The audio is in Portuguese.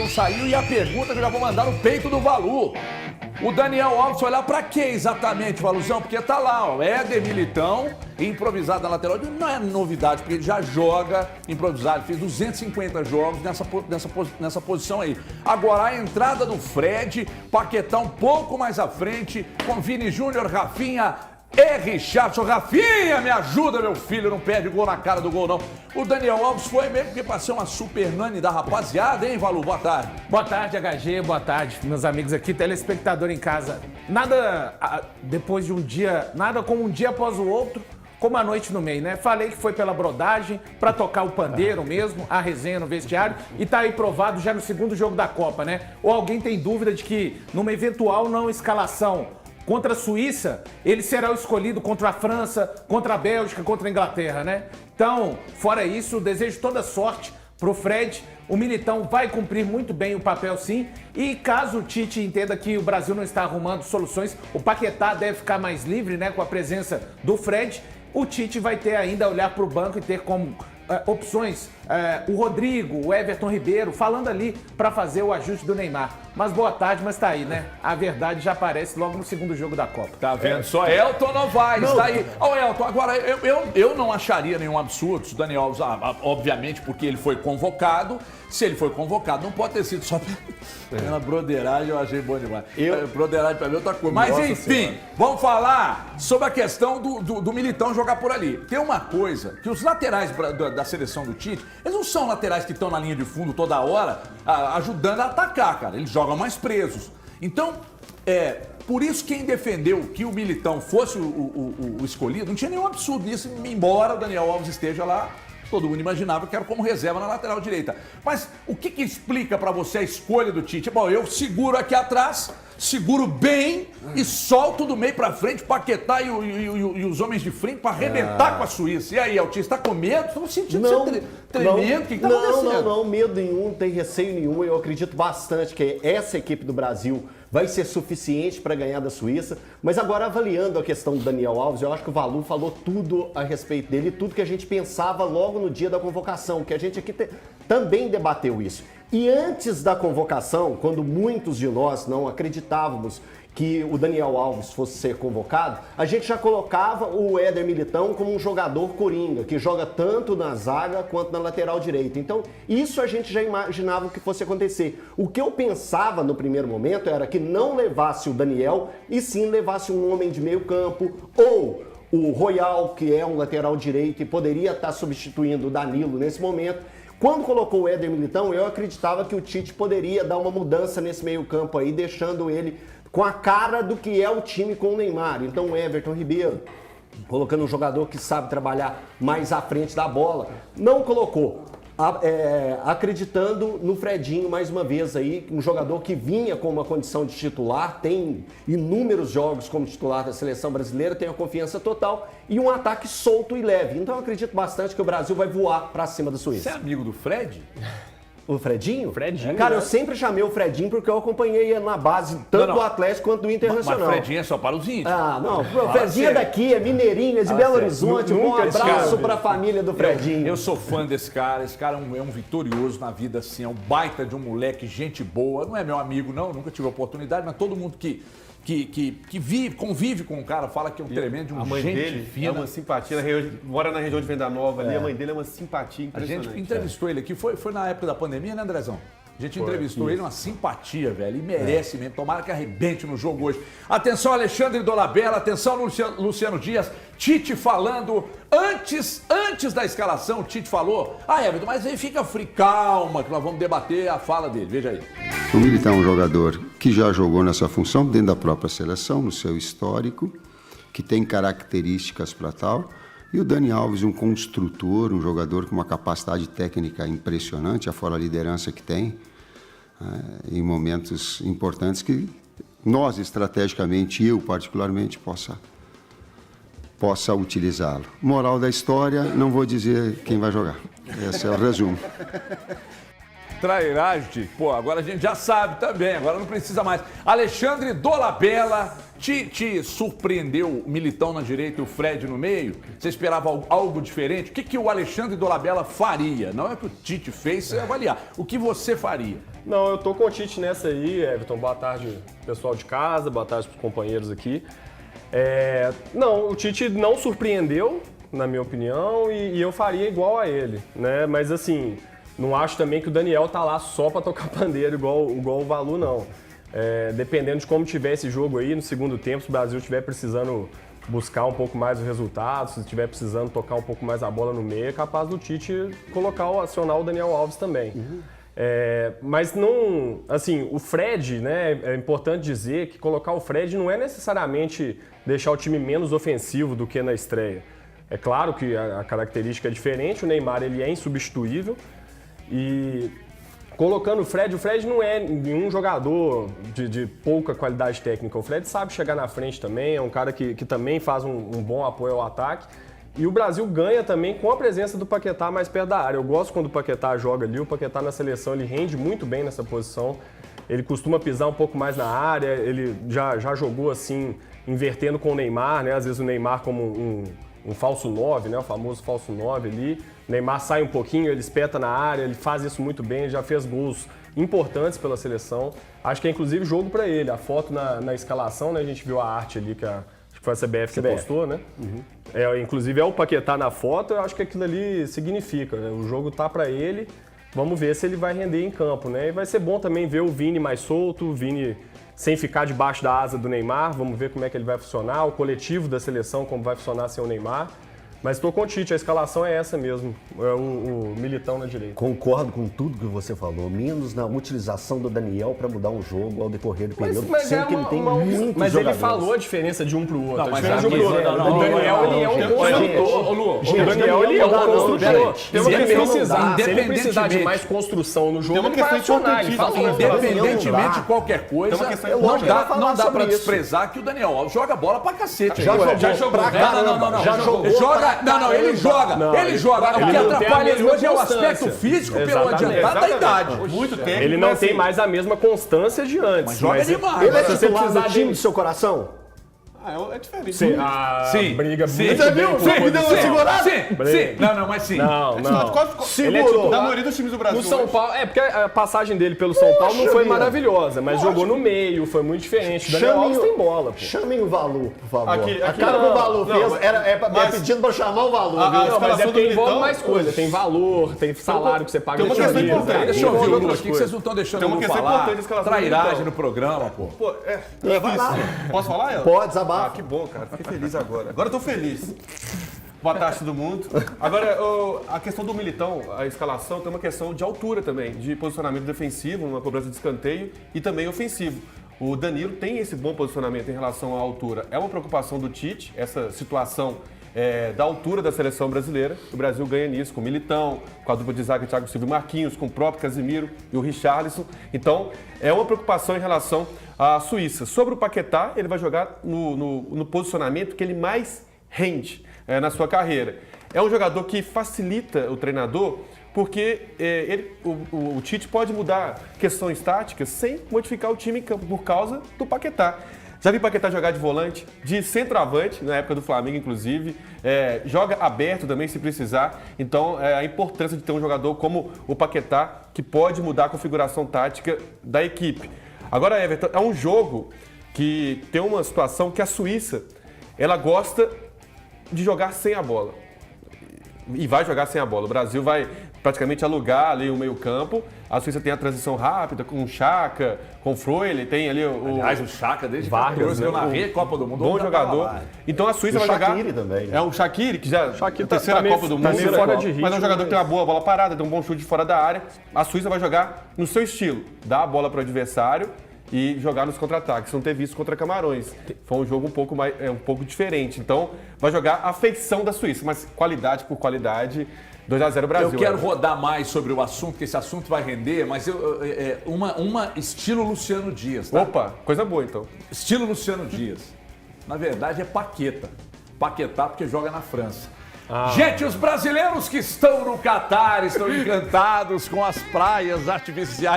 saiu e a pergunta que eu já vou mandar no peito do Valu. O Daniel Alves foi lá pra quê exatamente, Valuzão? Porque tá lá, ó, Éder Militão, improvisado na lateral. Não é novidade, porque ele já joga improvisado, fez 250 jogos nessa posição aí. Agora, a entrada do Fred, Paquetá um pouco mais à frente, com Vini Júnior, Rafinha, Richardson. Rafinha, me ajuda, meu filho, não perde gol na cara do gol, não. O Daniel Alves foi mesmo porque passou uma super nani da rapaziada, hein, Valu? Boa tarde. Boa tarde, HG, boa tarde, meus amigos aqui, telespectador em casa. Nada depois de um dia, nada como um dia após o outro, como a noite no meio, né? Falei que foi pela brodagem, pra tocar o pandeiro mesmo, a resenha no vestiário, e tá aí provado já no segundo jogo da Copa, né? Ou alguém tem dúvida de que numa eventual não escalação contra a Suíça, ele será o escolhido contra a França, contra a Bélgica, contra a Inglaterra, né? Então, fora isso, desejo toda sorte pro Fred. O Militão vai cumprir muito bem o papel, sim. E caso o Tite entenda que o Brasil não está arrumando soluções, o Paquetá deve ficar mais livre, né, com a presença do Fred. O Tite vai ter ainda a olhar para o banco e ter como opções o Rodrigo, o Everton Ribeiro, falando ali para fazer o ajuste do Neymar. Mas boa tarde, mas tá aí, né? A verdade já aparece logo no segundo jogo da Copa. Tá vendo só? Elton Novaes, tá aí. Ó, Elton, agora, eu não acharia nenhum absurdo se o Daniel Alves, obviamente, porque ele foi convocado. Se ele foi convocado, não pode ter sido só pela broderagem, eu achei bom demais. Broderagem pra mim é outra coisa. Mas, Nossa enfim, Senhora. vamos falar sobre a questão do Militão jogar por ali. Tem uma coisa, que os laterais da seleção do Tite, eles não são laterais que estão na linha de fundo toda hora, ajudando a atacar, cara. Eles jogam mais presos. Então, por isso quem defendeu que o Militão fosse o escolhido, não tinha nenhum absurdo nisso, embora o Daniel Alves esteja lá. Todo mundo imaginava que era como reserva na lateral direita. Mas o que explica pra você a escolha do Tite? Bom, eu seguro aqui atrás, seguro bem e solto do meio pra frente, Paquetá e os homens de frente pra arrebentar com a Suíça. E aí, Altista, tá com medo? Tô sentindo você tremendo. O que tá acontecendo? Não, medo nenhum, não tem receio nenhum. Eu acredito bastante que essa equipe do Brasil vai ser suficiente para ganhar da Suíça. Mas agora, avaliando a questão do Daniel Alves, eu acho que o Valu falou tudo a respeito dele, tudo que a gente pensava logo no dia da convocação, que a gente aqui também debateu isso. E antes da convocação, quando muitos de nós não acreditávamos que o Daniel Alves fosse ser convocado, a gente já colocava o Éder Militão como um jogador coringa, que joga tanto na zaga quanto na lateral direita. Então, isso a gente já imaginava que fosse acontecer. O que eu pensava no primeiro momento era que não levasse o Daniel e sim levasse um homem de meio campo ou o Royal, que é um lateral direito e poderia estar substituindo o Danilo nesse momento. Quando colocou o Éder Militão, eu acreditava que o Tite poderia dar uma mudança nesse meio campo aí, deixando ele com a cara do que é o time com o Neymar. Então o Everton Ribeiro, colocando um jogador que sabe trabalhar mais à frente da bola, não colocou. Acreditando no Fredinho mais uma vez aí, um jogador que vinha com uma condição de titular, tem inúmeros jogos como titular da seleção brasileira, tem a confiança total e um ataque solto e leve. Então eu acredito bastante que o Brasil vai voar pra cima da Suíça. Você é amigo do Fred? O Fredinho? Fredinho, Cara, né? eu sempre chamei o Fredinho porque eu acompanhei ele na base, tanto do Atlético quanto do Internacional. Mas Fredinho é só para os índios. Ah, não. O Fredinho é daqui, é mineirinho, é de Belo Horizonte. Um abraço pra família do Fredinho. Eu sou fã desse cara. Esse cara é um vitorioso na vida, assim. É um baita de um moleque, gente boa. Não é meu amigo, não. Nunca tive a oportunidade, mas todo mundo que convive com o cara fala que é um tremendo, um A mãe gente dele fina. é uma simpatia, mora na região de Venda Nova ali, a mãe dele é uma simpatia A impressionante. gente entrevistou ele aqui, foi na época da pandemia, né, Andrezão? A gente entrevistou ele, uma simpatia, velho, e merece mesmo. Tomara que arrebente no jogo hoje. Atenção, Alexandre Dolabella, atenção, Luciano Dias. Tite falando, antes da escalação, o Tite falou, Everton, mas aí fica frio, calma, que nós vamos debater a fala dele, veja aí. O Militão é um jogador que já jogou nessa função dentro da própria seleção, no seu histórico, que tem características para tal. E o Dani Alves, um construtor, um jogador com uma capacidade técnica impressionante, afora a liderança que tem, em momentos importantes que nós, estrategicamente, eu particularmente, possa utilizá-lo. Moral da história, não vou dizer quem vai jogar. Esse é o resumo. trairagem, pô, agora a gente já sabe também, agora não precisa mais. Alexandre Dolabella, te surpreendeu o Militão na direita e o Fred no meio? Você esperava algo diferente? O que o Alexandre Dolabella faria? Não é o que o Tite fez, você avaliar. O que você faria? Não, eu tô com o Tite nessa aí, Everton. Boa tarde, pessoal de casa, boa tarde pros companheiros aqui. Não, o Tite não surpreendeu, na minha opinião, e eu faria igual a ele, né? Mas assim, não acho também que o Daniel tá lá só pra tocar pandeiro igual o Valu, não. Dependendo de como tiver esse jogo aí no segundo tempo, se o Brasil estiver precisando buscar um pouco mais o resultado, se estiver precisando tocar um pouco mais a bola no meio, é capaz do Tite acionar o Daniel Alves também. Mas não, assim, o Fred, né, é importante dizer que colocar o Fred não é necessariamente deixar o time menos ofensivo do que na estreia. É claro que a característica é diferente, o Neymar ele é insubstituível e colocando o Fred não é nenhum jogador de pouca qualidade técnica. O Fred sabe chegar na frente também, é um cara que também faz um bom apoio ao ataque. E o Brasil ganha também com a presença do Paquetá mais perto da área. Eu gosto quando o Paquetá joga ali, o Paquetá na seleção ele rende muito bem nessa posição. Ele costuma pisar um pouco mais na área, ele já jogou assim, invertendo com o Neymar, né? Às vezes o Neymar como um falso 9, né? O famoso falso 9 ali. O Neymar sai um pouquinho, ele espeta na área, ele faz isso muito bem, ele já fez gols importantes pela seleção. Acho que é inclusive jogo para ele. A foto na escalação, né? A gente viu a arte ali acho que foi a CBF que postou, né? Inclusive é o Paquetá na foto, eu acho que aquilo ali significa, né? O jogo tá para ele, vamos ver se ele vai render em campo, né? E vai ser bom também ver o Vini mais solto, o Vini sem ficar debaixo da asa do Neymar, vamos ver como é que ele vai funcionar, o coletivo da seleção como vai funcionar sem o Neymar. Mas estou com o Tite, a escalação é essa mesmo, é o Militão na direita. Concordo com tudo que você falou, menos na utilização do Daniel para mudar um jogo ao decorrer do período, sendo que ele tem muitos Mas jogadores. ele falou a diferença de um para o outro. Não, mas O Daniel ele é um construtor. O Daniel ele é um construtor. Se ele precisar de mais construção no jogo, ele vai acionar. Independentemente de qualquer coisa, não dá pra desprezar que o Daniel Alves joga bola pra cacete. Já jogou. Ele joga. O que atrapalha ele hoje é o aspecto físico pelo adiantado da idade. Muito tempo. Ele não tem mais a mesma constância de antes. Mas joga demais. Ele é Se você titular precisar do time de- do seu coração? É diferente. Sim. Briga Sim. muito Você bem viu? por Sim. posição. Sim. Não, mas sim. Não. Ele é titular. Da maioria dos times do Brasil. No São Paulo, porque a passagem dele pelo São Paulo não foi maravilhosa, mas jogou no meio, foi muito diferente. O Daniel Alves tem bola, pô. Chamem o Valu, por favor. Aqui, a cara do Valu fez, é pedindo pra chamar o Valu, viu? Não, mas é escalação porque do envolve Militão- mais coisa. Tem valor, tem salário que você paga. Tem uma questão importante. Deixa eu ouvir o Lu outras aqui, que vocês não estão deixando Tem o uma Lu questão falar. importante da escalação do Trairagem Militão. no programa, pô. Pô, Vai lá. Posso falar, El? Pode, desabafa. Ah, que bom, cara. Fiquei feliz agora. Agora eu tô feliz. Boa tarde, todo mundo. Agora, a questão do Militão, a escalação, tem uma questão de altura também, de posicionamento defensivo, uma cobrança de escanteio e também ofensivo. O Danilo tem esse bom posicionamento em relação à altura. É uma preocupação do Tite, essa situação da altura da seleção brasileira. O Brasil ganha nisso com o Militão, com a dupla de zaga Thiago Silva e Marquinhos, com o próprio Casemiro e o Richarlison. Então, é uma preocupação em relação à Suíça. Sobre o Paquetá, ele vai jogar no posicionamento que ele mais rende na sua carreira. É um jogador que facilita o treinador porque o Tite pode mudar questões táticas sem modificar o time em campo por causa do Paquetá. Já vi Paquetá jogar de volante, de centroavante, na época do Flamengo, inclusive. Joga aberto também, se precisar. Então, a importância de ter um jogador como o Paquetá, que pode mudar a configuração tática da equipe. Agora, Everton, é um jogo que tem uma situação que a Suíça, ela gosta de jogar sem a bola. E vai jogar sem a bola. O Brasil vai praticamente alugar ali o meio-campo. A Suíça tem a transição rápida com o Xhaka, com o Freuler, tem ali Aliás, o Chaka desde Vargas, que né? na Copa do Mundo. Bom não jogador. tava lá. Então a Suíça E o vai jogar. Shaqiri também, né? É o Shaqiri, que já Shaqiri Terceira Copa do tá Mundo, meio fora de ritmo, mas é um jogador que tem uma boa bola parada, tem um bom chute de fora da área. A Suíça vai jogar no seu estilo, dar a bola para o adversário e jogar nos contra-ataques. Não teve isso contra Camarões. Foi um jogo um pouco diferente. Então, vai jogar a feição da Suíça, mas qualidade por qualidade, 2-0 Brasil. Eu quero rodar mais sobre o assunto, que esse assunto vai render, mas uma estilo Luciano Dias, tá? Opa, coisa boa então. Estilo Luciano Dias. Na verdade é Paquetá. Paquetá porque joga na França. Gente, os brasileiros que estão no Catar estão encantados com as praias artificiais.